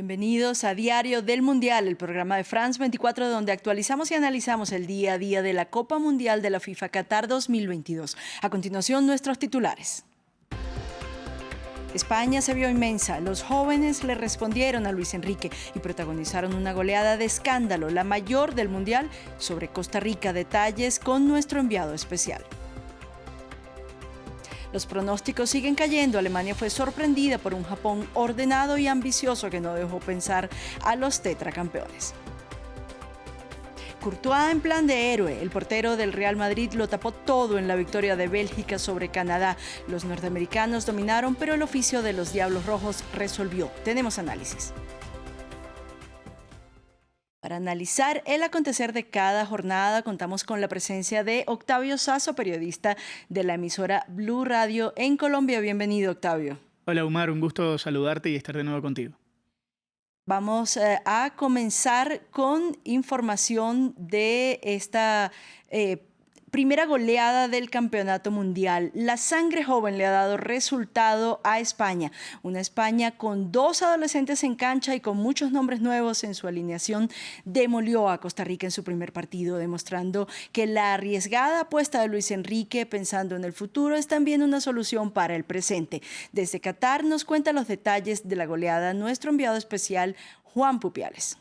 Bienvenidos a Diario del Mundial, el programa de France 24, donde actualizamos y analizamos el día a día de la Copa Mundial de la FIFA Qatar 2022. A continuación, nuestros titulares. España se vio inmensa. Los jóvenes le respondieron a Luis Enrique y protagonizaron una goleada de escándalo, la mayor del Mundial, sobre Costa Rica. Detalles con nuestro enviado especial. Los pronósticos siguen cayendo. Alemania fue sorprendida por un Japón ordenado y ambicioso que no dejó pensar a los tetracampeones. Courtois en plan de héroe. El portero del Real Madrid lo tapó todo en la victoria de Bélgica sobre Canadá. Los norteamericanos dominaron, pero el oficio de los Diablos Rojos resolvió. Tenemos análisis. Para analizar el acontecer de cada jornada, contamos con la presencia de Octavio Sazo, periodista de la emisora Blue Radio en Colombia. Bienvenido, Octavio. Hola, Umar, un gusto saludarte y estar de nuevo contigo. Vamos a comenzar con información de esta primera goleada del Campeonato Mundial. La sangre joven le ha dado resultado a España. Una España con dos adolescentes en cancha y con muchos nombres nuevos en su alineación demolió a Costa Rica en su primer partido, demostrando que la arriesgada apuesta de Luis Enrique pensando en el futuro es también una solución para el presente. Desde Qatar nos cuenta los detalles de la goleada nuestro enviado especial Juan Pupiales.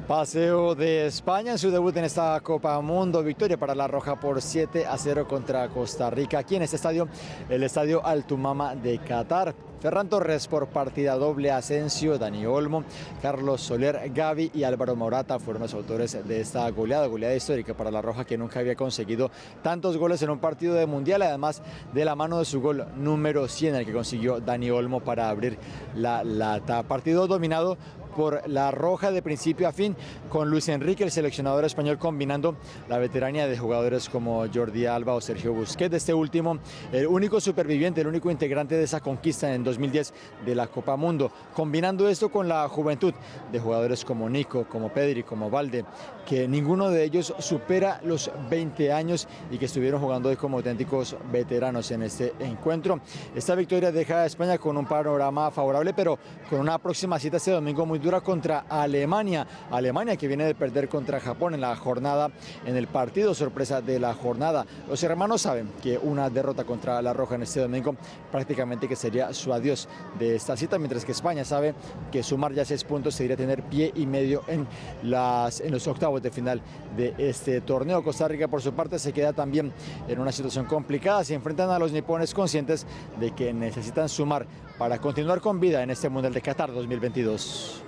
Paseo de España en su debut en esta Copa Mundo. Victoria para la Roja por 7-0 contra Costa Rica. Aquí en este estadio, el estadio Al Tumama de Qatar. Ferran Torres por partida doble, Asensio, Dani Olmo, Carlos Soler, Gavi y Álvaro Morata fueron los autores de esta goleada histórica para la Roja, que nunca había conseguido tantos goles en un partido de Mundial, además de la mano de su gol número 100, el que consiguió Dani Olmo para abrir la lata. Partido dominado por la Roja de principio a fin, con Luis Enrique, el seleccionador español, combinando la veteranía de jugadores como Jordi Alba o Sergio Busquets. Este último, el único superviviente, el único integrante de esa conquista en 2010 de la Copa Mundo, combinando esto con la juventud de jugadores como Nico, como Pedri, como Valde, que ninguno de ellos supera los 20 años y que estuvieron jugando hoy como auténticos veteranos en este encuentro. Esta victoria deja a España con un panorama favorable, pero con una próxima cita este domingo muy dura contra Alemania. Alemania que viene de perder contra Japón en la jornada, en el partido sorpresa de la jornada. Los hermanos saben que una derrota contra la Roja en este domingo prácticamente que sería su adiós de esta cita, mientras que España sabe que sumar ya 6 puntos sería tener pie y medio en los octavos de final de este torneo. Costa Rica, por su parte, se queda también en una situación complicada. Se enfrentan a los nipones conscientes de que necesitan sumar para continuar con vida en este Mundial de Qatar 2022.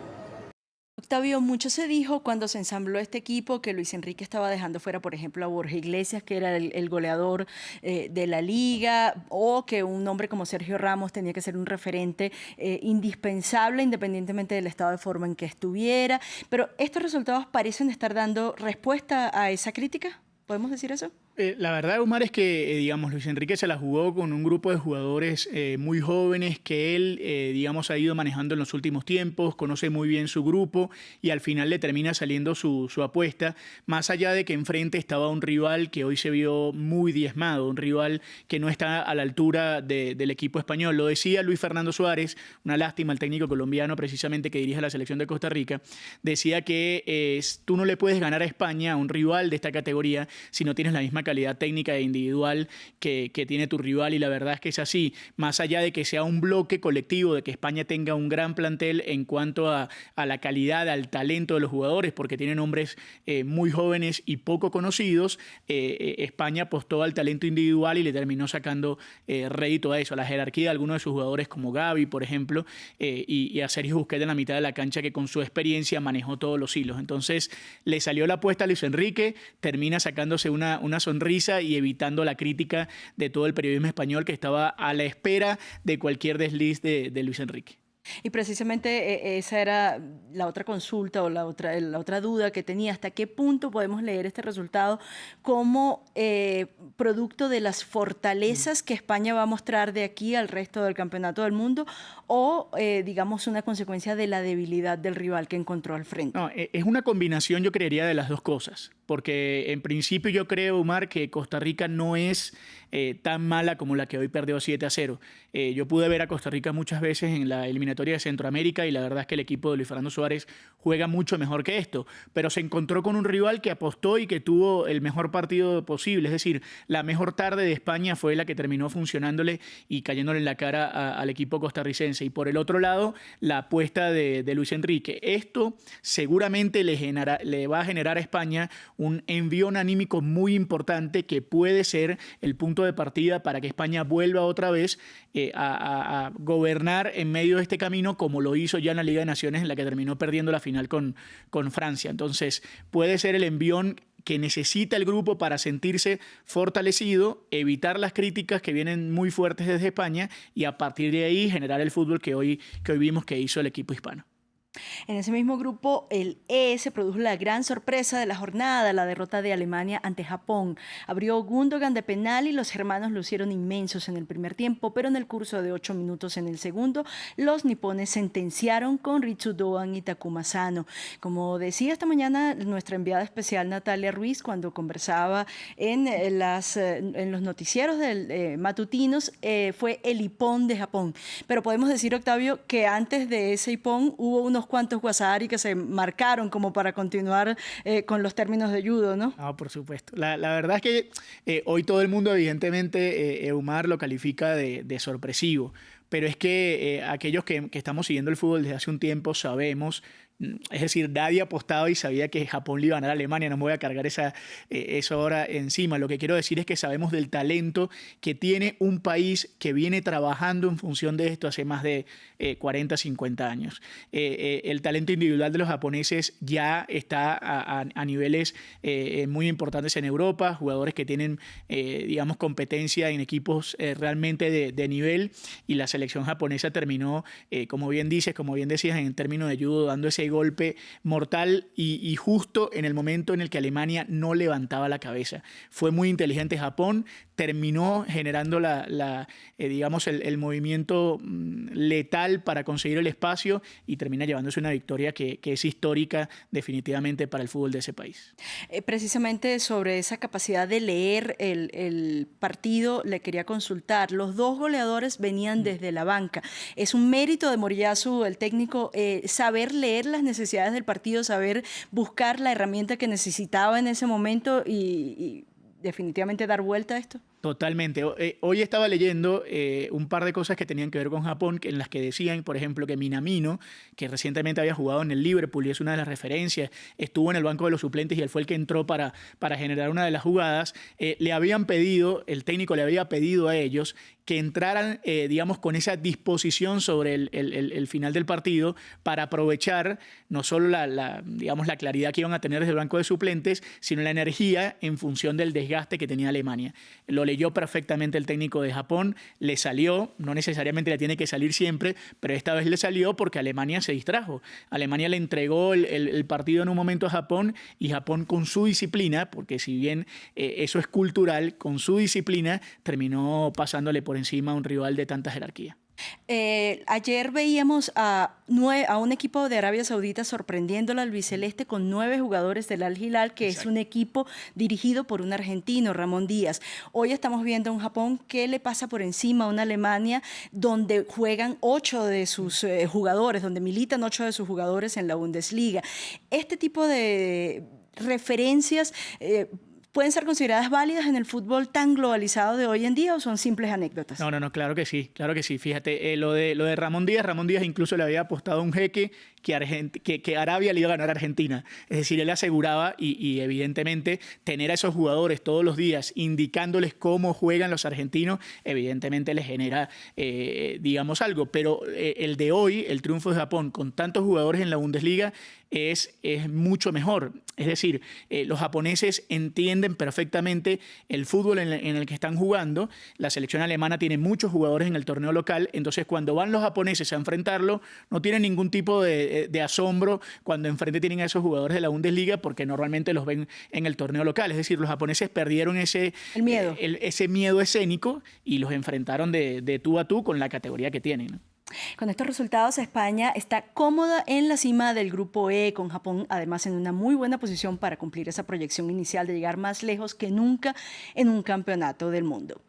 Octavio, mucho se dijo cuando se ensambló este equipo que Luis Enrique estaba dejando fuera, por ejemplo, a Borja Iglesias, que era el goleador de la liga, o que un hombre como Sergio Ramos tenía que ser un referente indispensable independientemente del estado de forma en que estuviera. Pero estos resultados parecen estar dando respuesta a esa crítica. ¿Podemos decir eso? La verdad, Omar, es que, digamos, Luis Enrique se la jugó con un grupo de jugadores muy jóvenes que él, digamos, ha ido manejando en los últimos tiempos, conoce muy bien su grupo y al final le termina saliendo su apuesta, más allá de que enfrente estaba un rival que hoy se vio muy diezmado, un rival que no está a la altura del equipo español. Lo decía Luis Fernando Suárez, una lástima, el técnico colombiano precisamente que dirige la selección de Costa Rica, decía que tú no le puedes ganar a España, a un rival de esta categoría, si no tienes la misma calidad técnica e individual que tiene tu rival, y la verdad es que es así, más allá de que sea un bloque colectivo, de que España tenga un gran plantel en cuanto a la calidad, al talento de los jugadores, porque tienen hombres muy jóvenes y poco conocidos. España apostó al talento individual y le terminó sacando rédito a eso, a la jerarquía de algunos de sus jugadores como Gavi, por ejemplo, y a Sergio Busquets en la mitad de la cancha, que con su experiencia manejó todos los hilos. Entonces le salió la apuesta a Luis Enrique, termina sacándose una sonrisa y evitando la crítica de todo el periodismo español que estaba a la espera de cualquier desliz de Luis Enrique. Y precisamente esa era la otra consulta o la otra duda que tenía. ¿Hasta qué punto podemos leer este resultado como producto de las fortalezas que España va a mostrar de aquí al resto del campeonato del mundo o, digamos, una consecuencia de la debilidad del rival que encontró al frente? No, es una combinación, yo creería, de las dos cosas. porque en principio yo creo, Omar, que Costa Rica no es tan mala como la que hoy perdió 7-0. Yo pude ver a Costa Rica muchas veces en la eliminatoria de Centroamérica y la verdad es que el equipo de Luis Fernando Suárez juega mucho mejor que esto, pero se encontró con un rival que apostó y que tuvo el mejor partido posible, es decir, la mejor tarde de España fue la que terminó funcionándole y cayéndole en la cara al equipo costarricense. Y por el otro lado, la apuesta de Luis Enrique. Esto seguramente le va a generar a España un envión anímico muy importante que puede ser el punto de partida para que España vuelva otra vez a gobernar en medio de este camino, como lo hizo ya en la Liga de Naciones, en la que terminó perdiendo la final con Francia. Entonces, puede ser el envión que necesita el grupo para sentirse fortalecido, evitar las críticas que vienen muy fuertes desde España y a partir de ahí generar el fútbol que hoy vimos que hizo el equipo hispano. En ese mismo grupo, el E se produjo la gran sorpresa de la jornada, la derrota de Alemania ante Japón. Abrió Gundogan de penal y los germanos lucieron inmensos en el primer tiempo, pero en el curso de 8 minutos en el segundo, los nipones sentenciaron con Ritsu Doan y Takuma Sano. Como decía esta mañana nuestra enviada especial Natalia Ruiz, cuando conversaba en los noticieros matutinos, fue el Ippon de Japón. Pero podemos decir, Octavio, que antes de ese Ippon hubo unos cuantos Guasari que se marcaron como para continuar con los términos de judo, ¿no? Ah, por supuesto. La verdad es que hoy todo el mundo, evidentemente, Eumar lo califica de sorpresivo, pero es que aquellos que estamos siguiendo el fútbol desde hace un tiempo sabemos, es decir, nadie apostaba y sabía que Japón le iba a ganar a Alemania, no me voy a cargar eso ahora encima. Lo que quiero decir es que sabemos del talento que tiene un país que viene trabajando en función de esto hace más de 40, 50 años. El talento individual de los japoneses ya está a niveles muy importantes en Europa, jugadores que tienen, digamos, competencia en equipos realmente de nivel, y la selección japonesa terminó, como bien decías, en términos de judo, dando ese golpe mortal y justo en el momento en el que Alemania no levantaba la cabeza. Fue muy inteligente Japón, terminó generando digamos, el movimiento letal para conseguir el espacio y termina llevándose una victoria que es histórica definitivamente para el fútbol de ese país. Precisamente sobre esa capacidad de leer el partido le quería consultar. Los dos goleadores venían desde la banca. Es un mérito de Moriyasu, el técnico, saber leer las necesidades del partido, saber buscar la herramienta que necesitaba en ese momento y definitivamente dar vuelta a esto. Totalmente. Hoy estaba leyendo un par de cosas que tenían que ver con Japón, en las que decían, por ejemplo, que Minamino, que recientemente había jugado en el Liverpool y es una de las referencias, estuvo en el banco de los suplentes y él fue el que entró para generar una de las jugadas. El técnico le había pedido a ellos que entraran, digamos, con esa disposición sobre el final del partido para aprovechar no solo digamos, la claridad que iban a tener desde el banco de suplentes, sino la energía en función del desgaste que tenía Alemania. Lo leyó perfectamente el técnico de Japón, le salió, no necesariamente le tiene que salir siempre, pero esta vez le salió porque Alemania se distrajo. Alemania le entregó el partido en un momento a Japón y Japón, con su disciplina, porque si bien eso es cultural, con su disciplina terminó pasándole por encima a un rival de tanta jerarquía. Ayer veíamos a un equipo de Arabia Saudita sorprendiendo al albiceleste con 9 jugadores del Al Hilal, que Exacto. Es un equipo dirigido por un argentino, Ramón Díaz. Hoy estamos viendo a un Japón que le pasa por encima a una Alemania donde juegan 8 de sus jugadores, donde militan 8 de sus jugadores en la Bundesliga. Este tipo de referencias ¿pueden ser consideradas válidas en el fútbol tan globalizado de hoy en día o son simples anécdotas? No, claro que sí. Fíjate, lo de Ramón Díaz incluso le había apostado a un jeque que Arabia le iba a ganar a Argentina. Es decir, él aseguraba y evidentemente tener a esos jugadores todos los días indicándoles cómo juegan los argentinos, evidentemente les genera, digamos, algo. Pero el de hoy, el triunfo de Japón con tantos jugadores en la Bundesliga, es mucho mejor. Es decir, los japoneses entienden perfectamente el fútbol en el que están jugando. La selección alemana tiene muchos jugadores en el torneo local, entonces cuando van los japoneses a enfrentarlo, no tienen ningún tipo de asombro cuando enfrente tienen a esos jugadores de la Bundesliga, porque normalmente los ven en el torneo local. Es decir, los japoneses perdieron ese miedo escénico y los enfrentaron de tú a tú con la categoría que tienen, ¿no? Con estos resultados, España está cómoda en la cima del grupo E, con Japón además en una muy buena posición para cumplir esa proyección inicial de llegar más lejos que nunca en un campeonato del mundo.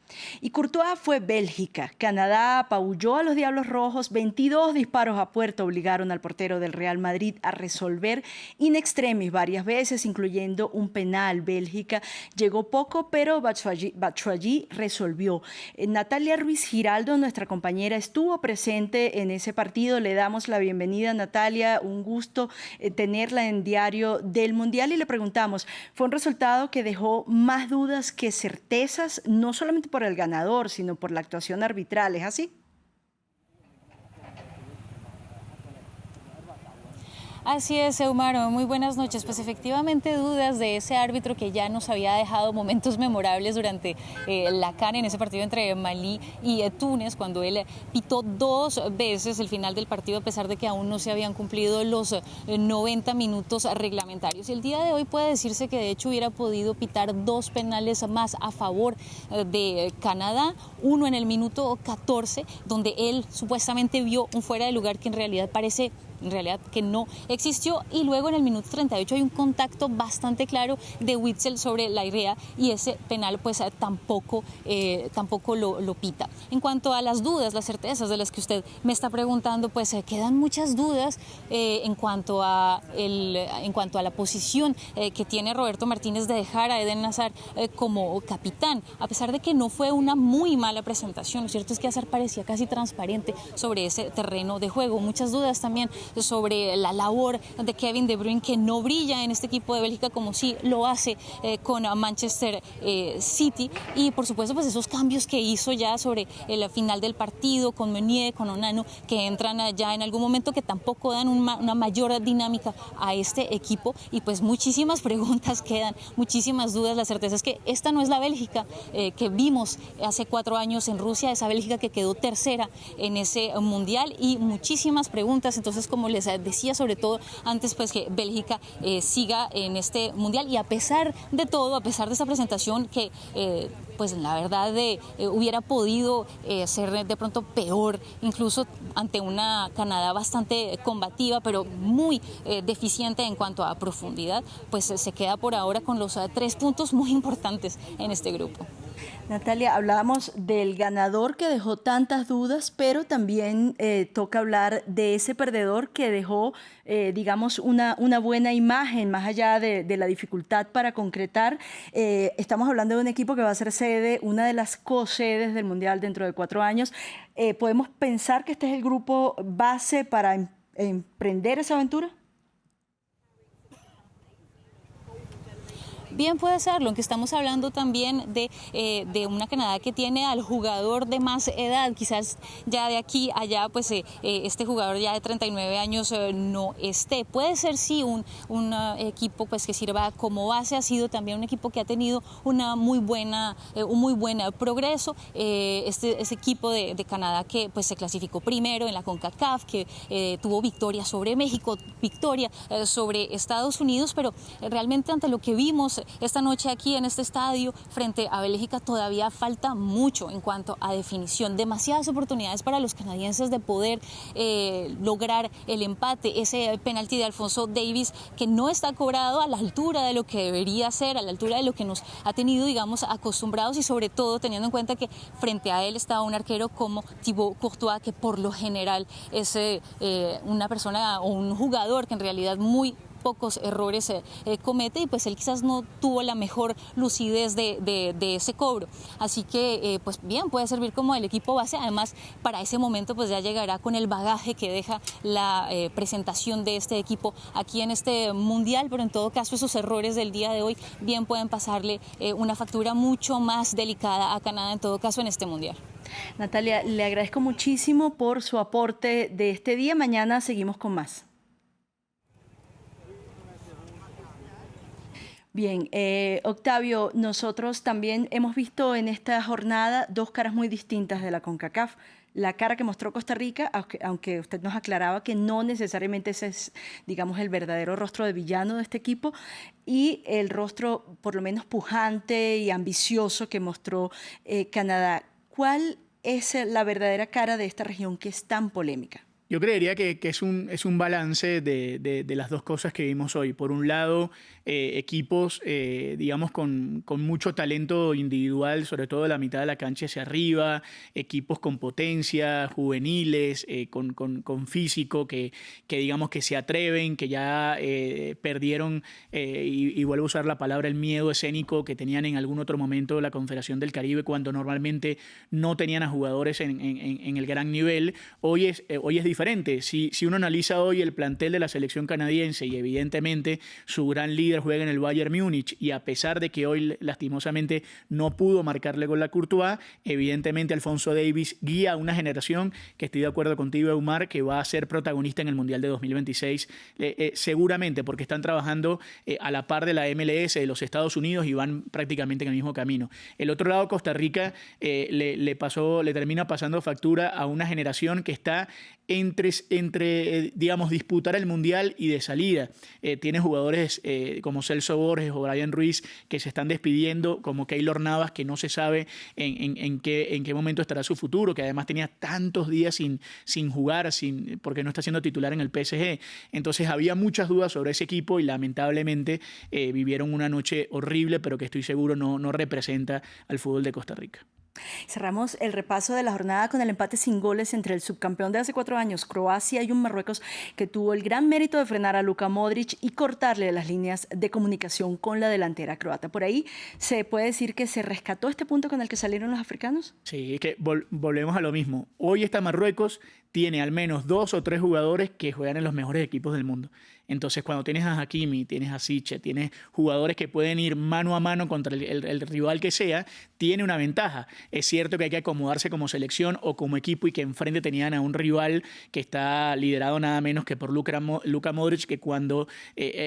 Y Courtois fue Bélgica. Canadá apabulló a los Diablos Rojos. 22 disparos a puerta obligaron al portero del Real Madrid a resolver in extremis varias veces, incluyendo un penal. Bélgica llegó poco, pero Batshuayi resolvió. Natalia Ruiz Giraldo, nuestra compañera, estuvo presente en ese partido. Le damos la bienvenida, Natalia. Un gusto tenerla en Diario del Mundial y le preguntamos, ¿fue un resultado que dejó más dudas que certezas, no solamente por el ganador, sino por la actuación arbitral? ¿Es así? Así es, Eumar, muy buenas noches. Pues efectivamente dudas de ese árbitro que ya nos había dejado momentos memorables durante la CAN en ese partido entre Malí y Túnez, cuando él pitó 2 veces el final del partido a pesar de que aún no se habían cumplido los 90 minutos reglamentarios. Y el día de hoy puede decirse que de hecho hubiera podido pitar 2 penales más a favor de Canadá, uno en el minuto 14, donde él supuestamente vio un fuera de lugar que en realidad que no existió, y luego en el minuto 38 hay un contacto bastante claro de Witsel sobre la Irrea y ese penal pues tampoco lo pita. En cuanto a las dudas, las certezas de las que usted me está preguntando, pues quedan muchas dudas en cuanto a la posición que tiene Roberto Martínez de dejar a Eden Hazard como capitán, a pesar de que no fue una muy mala presentación. Lo cierto es que Hazard parecía casi transparente sobre ese terreno de juego. Muchas dudas también sobre la labor de Kevin De Bruyne, que no brilla en este equipo de Bélgica como sí lo hace con Manchester City, y por supuesto pues esos cambios que hizo ya sobre el final del partido con Meunier, con Onana, que entran ya en algún momento, que tampoco dan una mayor dinámica a este equipo. Y pues muchísimas preguntas quedan, muchísimas dudas. La certeza es que esta no es la Bélgica que vimos hace 4 años en Rusia, esa Bélgica que quedó tercera en ese mundial, y muchísimas preguntas. Entonces, como les decía, sobre todo antes pues que Bélgica siga en este mundial, y a pesar de todo, a pesar de esa presentación que pues la verdad hubiera podido ser de pronto peor, incluso ante una Canadá bastante combativa, pero muy deficiente en cuanto a profundidad, pues se queda por ahora con los 3 puntos muy importantes en este grupo. Natalia, hablábamos del ganador que dejó tantas dudas, pero también toca hablar de ese perdedor que dejó, digamos, una buena imagen, más allá de la dificultad para concretar. Estamos hablando de un equipo que va a ser sede, una de las co-sedes del Mundial dentro de 4 años. ¿Podemos pensar que este es el grupo base para emprender esa aventura? Bien puede serlo, aunque estamos hablando también de una Canadá que tiene al jugador de más edad. Quizás ya de aquí a allá pues este jugador ya de 39 años no esté. Puede ser sí un equipo pues que sirva como base. Ha sido también un equipo que ha tenido un muy buen progreso. Ese equipo de Canadá que pues se clasificó primero en la CONCACAF, que tuvo victoria sobre México, victoria sobre Estados Unidos, pero realmente ante lo que vimos esta noche aquí en este estadio frente a Bélgica todavía falta mucho en cuanto a definición. Demasiadas oportunidades para los canadienses de poder lograr el empate. Ese penalti de Alfonso Davies que no está cobrado a la altura de lo que debería ser, a la altura de lo que nos ha tenido, digamos, acostumbrados, y sobre todo teniendo en cuenta que frente a él estaba un arquero como Thibaut Courtois, que por lo general es una persona o un jugador que en realidad muy pocos errores comete, y pues él quizás no tuvo la mejor lucidez de ese cobro. Así que pues bien, puede servir como el equipo base. Además, para ese momento pues ya llegará con el bagaje que deja la presentación de este equipo aquí en este mundial, pero en todo caso esos errores del día de hoy bien pueden pasarle una factura mucho más delicada a Canadá, en todo caso en este mundial. Natalia, le agradezco muchísimo por su aporte de este día. Mañana seguimos con más. Bien, Octavio, nosotros también hemos visto en esta jornada 2 caras muy distintas de la CONCACAF. La cara que mostró Costa Rica, aunque usted nos aclaraba que no necesariamente ese es, digamos, el verdadero rostro de villano de este equipo, y el rostro por lo menos pujante y ambicioso que mostró Canadá. ¿Cuál es la verdadera cara de esta región que es tan polémica? Yo creería que es un balance de las dos cosas que vimos hoy. Por un lado, equipos, digamos, con mucho talento individual, sobre todo de la mitad de la cancha hacia arriba, equipos con potencia, juveniles, con físico, que digamos que se atreven, que ya perdieron, y vuelvo a usar la palabra, el miedo escénico que tenían en algún otro momento de la Confederación del Caribe, cuando normalmente no tenían a jugadores en el gran nivel. Hoy es diferente. Si uno analiza hoy el plantel de la selección canadiense y evidentemente su gran líder juega en el Bayern Múnich, y a pesar de que hoy lastimosamente no pudo marcarle gol a Courtois, evidentemente Alphonso Davies guía a una generación que, estoy de acuerdo contigo, Eumar, que va a ser protagonista en el Mundial de 2026, seguramente porque están trabajando a la par de la MLS de los Estados Unidos y van prácticamente en el mismo camino. El otro lado, Costa Rica, le termina pasando factura a una generación que está entre digamos, disputar el Mundial y de salida. Tiene jugadores como Celso Borges o Brian Ruiz que se están despidiendo, como Keylor Navas, que no se sabe en qué momento estará su futuro, que además tenía tantos días sin jugar, porque no está siendo titular en el PSG. Entonces había muchas dudas sobre ese equipo y lamentablemente vivieron una noche horrible, pero que estoy seguro no representa al fútbol de Costa Rica. Cerramos el repaso de la jornada con el empate sin goles entre el subcampeón de hace 4 años, Croacia, y un Marruecos que tuvo el gran mérito de frenar a Luka Modric y cortarle las líneas de comunicación con la delantera croata. Por ahí se puede decir que se rescató este punto con el que salieron los africanos. Sí, es que volvemos a lo mismo. Hoy esta Marruecos tiene al menos 2 o 3 jugadores que juegan en los mejores equipos del mundo. Entonces, cuando tienes a Hakimi, tienes a Siche, tienes jugadores que pueden ir mano a mano contra el rival que sea, tiene una ventaja. Es cierto que hay que acomodarse como selección o como equipo, y que enfrente tenían a un rival que está liderado nada menos que por Luka Modric, que cuando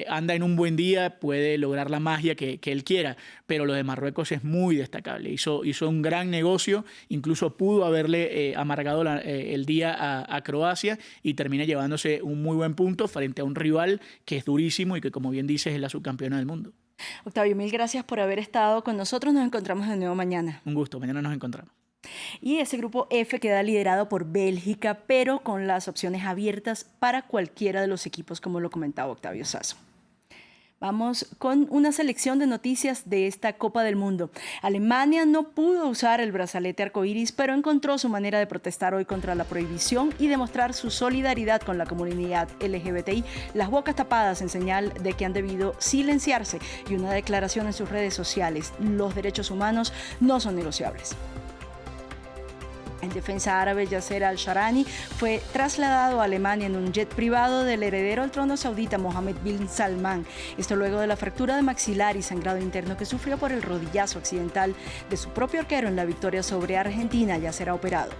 anda en un buen día puede lograr la magia que él quiera. Pero lo de Marruecos es muy destacable. Hizo un gran negocio, incluso pudo haberle amargado el día a Croacia, y termina llevándose un muy buen punto frente a un rival que es durísimo y que, como bien dices, es la subcampeona del mundo. Octavio, mil gracias por haber estado con nosotros. Nos encontramos de nuevo mañana. Un gusto, mañana nos encontramos. Y ese grupo F queda liderado por Bélgica, pero con las opciones abiertas para cualquiera de los equipos, como lo comentaba Octavio Sazo. Vamos con una selección de noticias de esta Copa del Mundo. Alemania no pudo usar el brazalete arcoíris, pero encontró su manera de protestar hoy contra la prohibición y demostrar su solidaridad con la comunidad LGBTI, las bocas tapadas en señal de que han debido silenciarse, y una declaración en sus redes sociales: los derechos humanos no son negociables. El defensa árabe Yasser al-Sharani fue trasladado a Alemania en un jet privado del heredero al trono saudita Mohammed bin Salman. Esto luego de la fractura de maxilar y sangrado interno que sufrió por el rodillazo accidental de su propio arquero en la victoria sobre Argentina. Ya será operado.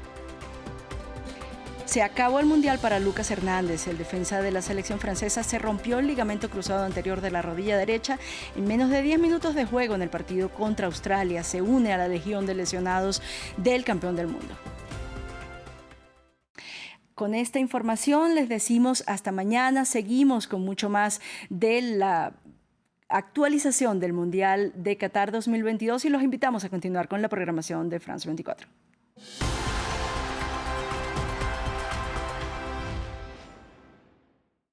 Se acabó el Mundial para Lucas Hernández. El defensa de la selección francesa se rompió el ligamento cruzado anterior de la rodilla derecha en menos de 10 minutos de juego en el partido contra Australia. Se une a la legión de lesionados del campeón del mundo. Con esta información les decimos hasta mañana. Seguimos con mucho más de la actualización del Mundial de Qatar 2022 y los invitamos a continuar con la programación de France 24.